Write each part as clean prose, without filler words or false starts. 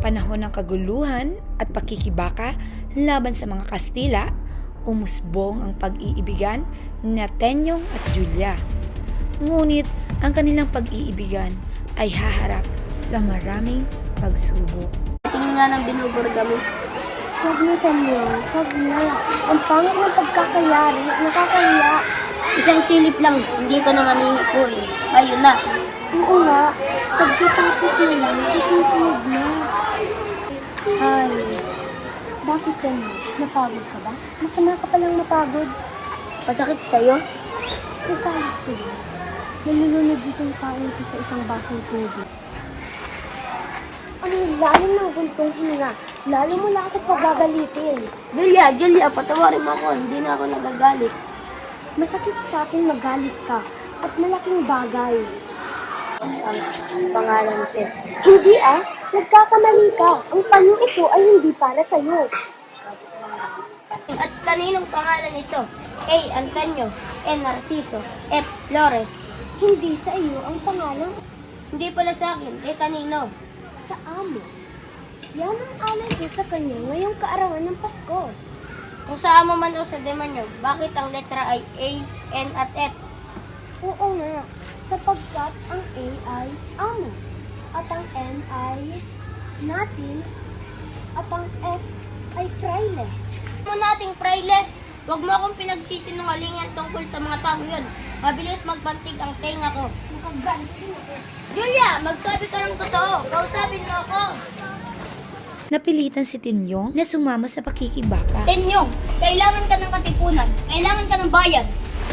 panahon ng kaguluhan at pakikibaka laban sa mga Kastila, umusbong ang pag-iibigan ni Tenyong at Julia. Ngunit ang kanilang pag-iibigan ay haharap sa maraming pagsubok. Tingin nga ng binuburga mo. Huwag mo Tenyong, huwag na. Ang pangit ng pagkakayari, nakakahiya. Isang silip lang, hindi ko na manihipuin. Ayun na. Oo nga, pagkatapos mo lang, susunod na. Ay, bakit Tenyong? Napagod ka ba? Masama ka palang mapagod. Masakit sa'yo? Nagkalit ko ba? Nalulunod itong kain ko sa isang basong tubig. Ang lalim ng guntong hinga. Lalo mo lang ako pagagalitin. Julia, patawarin mo ako. Hindi na ako nagagalit. Masakit sa akin magalit ka at malaking bagay. Ang pangalan ko. Hindi nagkakamali ka. Ang panyo ito ay hindi para sa'yo. At kaninong pangalan ito? A. Antonio, N. Narciso, F. Flores. Hindi sa iyo ang pangalan Hindi pala sa akin, kanino? sa amo. Yan ang alay ko sa kanya ngayong kaarawan ng Pasko. Kung sa amo man o sa demonyo, bakit ang letra ay A, N at F? Oo nga, sapagkat ang A ay amo, at ang N ay natin, at ang F ay fraile. Mo nating praile, huwag mo akong pinagsisinungalingan tungkol sa mga taong yun. Mabilis magbantig ang tenga ko. Nakaganti ako. Julia, magsabi ka ng totoo. Kausapin mo ako. Napilitan si Tenyong na sumama sa pakikibaka. Tenyong, kailangan ka ng katipunan. Kailangan ka ng bayan.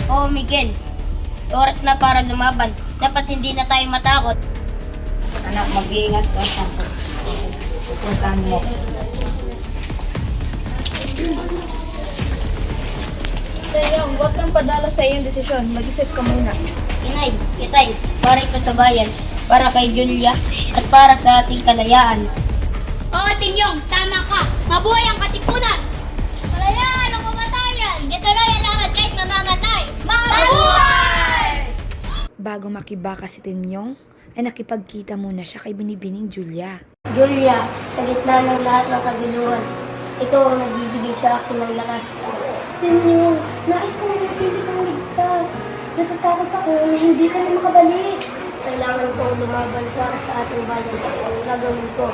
Oo, Miguel. Oras na para lumaban. Dapat hindi na tayo matakot. Anak, mag-iingat ka sa pupuntahan mo. Tenyong, huwag kang padala sa iyong desisyon. Mag-isip ka muna. Inay, kitay, para ito sa bayan. Para kay Julia at para sa ating kalayaan. Oo, Tenyong, tama ka. Mabuhay ang katipunan. Kalayaan ang kamatayan. Ituloy ang lahat kahit mamamatay. Mabuhay! Bago makibaka si Tenyong, ay nakipagkita muna siya kay binibining Julia. Julia, sa gitna ng lahat ng kaguluhan, ikaw ang nagbibigay sa akin ng lakas. Tenyong, nais kong manatili kang ligtas. Natatakot ako na hindi ka na makabalik. Kailangan kong lumaban para sa ating bayan. Ang gagawin ko,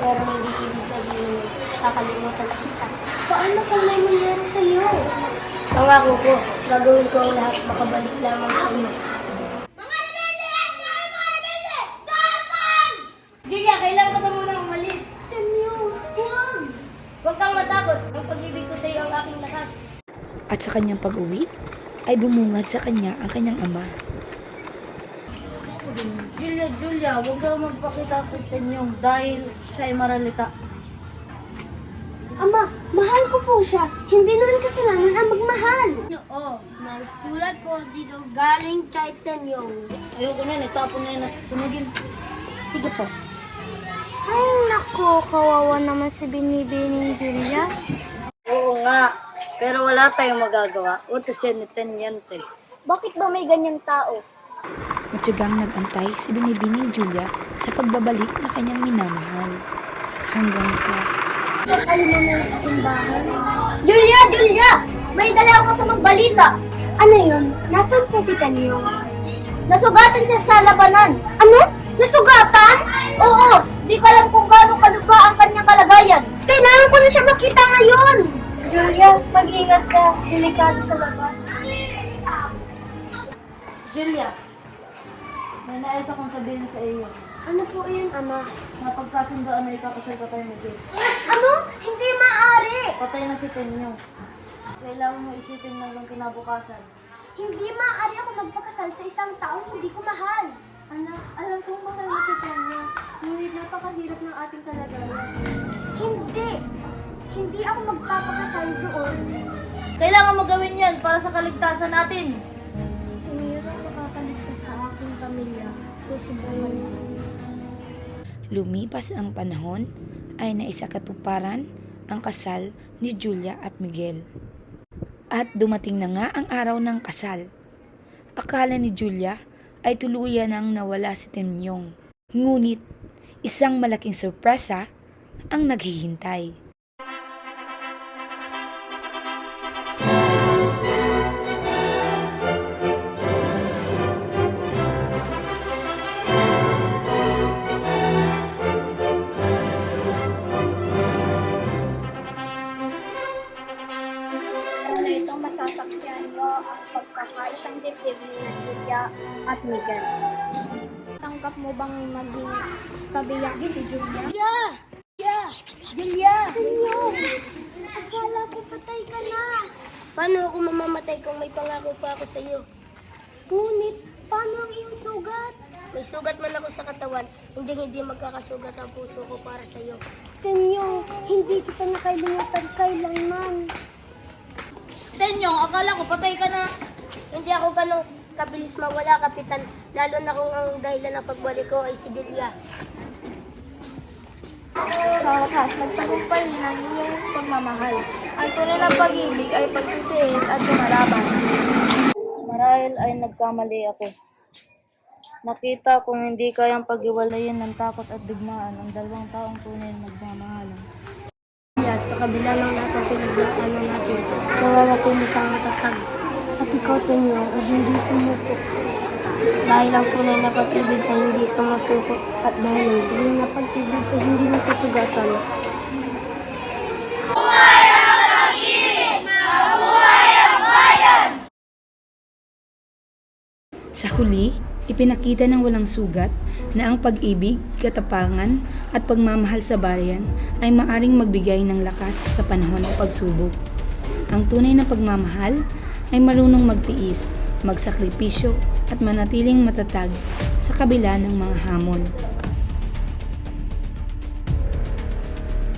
pero hindi ibig sabihin kakalimutan kita. Paano kung may nangyari sa'yo? Pangako ko, gagawin ko ang lahat makabalik lamang sa iyo. Julia, kailangan ka muna umalis. Tenyong, huwag! Huwag kang matakot. Ang pag-ibig ko sa iyo ang aking lakas. At sa kanyang pag-uwi, ay bumungad sa kanya ang kanyang ama. Julia, huwag kang magpakita kay Tenyong dahil siya ay maralita. Ama, mahal ko po siya. Hindi naman kasalanan ang magmahal. Oo, may sulat po dito galing kay Tenyong. Ayoko na, itapon na yun at sunugin. Sige po. Ay, naku, kawawa naman si Binibining Julia. Oo nga, pero wala tayong magagawa. Utos yan ni Tenyente. Bakit ba may ganyang tao? Matyagang nag-antay si binibining Julia sa pagbabalik na kanyang minamahal. Hanggang sa Alam mo na sa simbahan. Julia! May dala ako sa magbalita. Ano yun? Nasaan po si Tenyong? Nasugatan siya sa labanan. Ano? Nasugatan? Oo, di ko alam kung gaano kalubha ang kanyang kalagayan. Kailangan ko na siya makita ngayon! Julia, mag-ingat ka. Delikado sa labas. Julia, may nais akong sabihin sa iyo. Ano po yun, Ama? Napagkasundoan na ipakasal ka tayo Miguel. Ano? Hindi maaari! Patay na si Tenyong. Kailangan mo isipin lang ng kinabukasan. Hindi maaari ako magpakasal sa isang taong hindi ko mahal. Anak, alam kong mahal mo si Tenyong. Ngunit napakahirap ng ating kalagayan. Hindi! Hindi ako magpapakasal doon. Kailangan mo gawin yan para sa kaligtasan natin. Kung mayroong makakaligtas sa aking pamilya, susubukan ko. lumipas ang panahon, ay naisakatuparan ang kasal ni Julia at Miguel. At dumating na nga ang araw ng kasal. Akala ni Julia ay tuluyan nang nawala si Tenyong. Ngunit isang malaking sorpresa ang naghihintay. Ano itong masasaksiyan mo ang pagkakaisang dibdib ni Julia at Miguel. Tanggap mo bang maging kabiyak si Julia? Julia! Akala ko patay ka na. Paano ako mamamatay kung may pangako pa ako sa iyo? Ngunit, paano ang iyong sugat? May sugat man ako sa katawan, hindi magkakasugat ang puso ko para sa iyo. Tenyong, hindi kita nakalimutan kailanman. Tenyong, akala ko patay ka na. Hindi ako ganong kabilis mawala, Kapitan. Lalo na kung ang dahilan ng pagbalik ko ay si Julia. Sa wakas, nagtagumpay na iyong pagmamahal. Ang tunay ng pag-ibig ay pagtitiis at lumalaban. Marahil ay nagkamali ako. Nakita kong hindi kayang pag-iwalayin ng takot at digmaan ang dalawang taong tunay na nagmamahalan. Yes, sa kabila ng lahat ng pinagdaanan natin, nanganatili kang matatag. At ikaw, Tenyong, ay hindi sumuko. Dahil ang tunay na pag-ibig ay hindi sumusuko. At dahil ang tunay na pag-ibig ay hindi nasusugatan. Sa huli, ipinakita ng walang sugat na ang pag-ibig, katapangan at pagmamahal sa bayan ay maaring magbigay ng lakas sa panahon ng pagsubok. Ang tunay na pagmamahal ay marunong magtiis, magsakripisyo at manatiling matatag sa kabila ng mga hamon.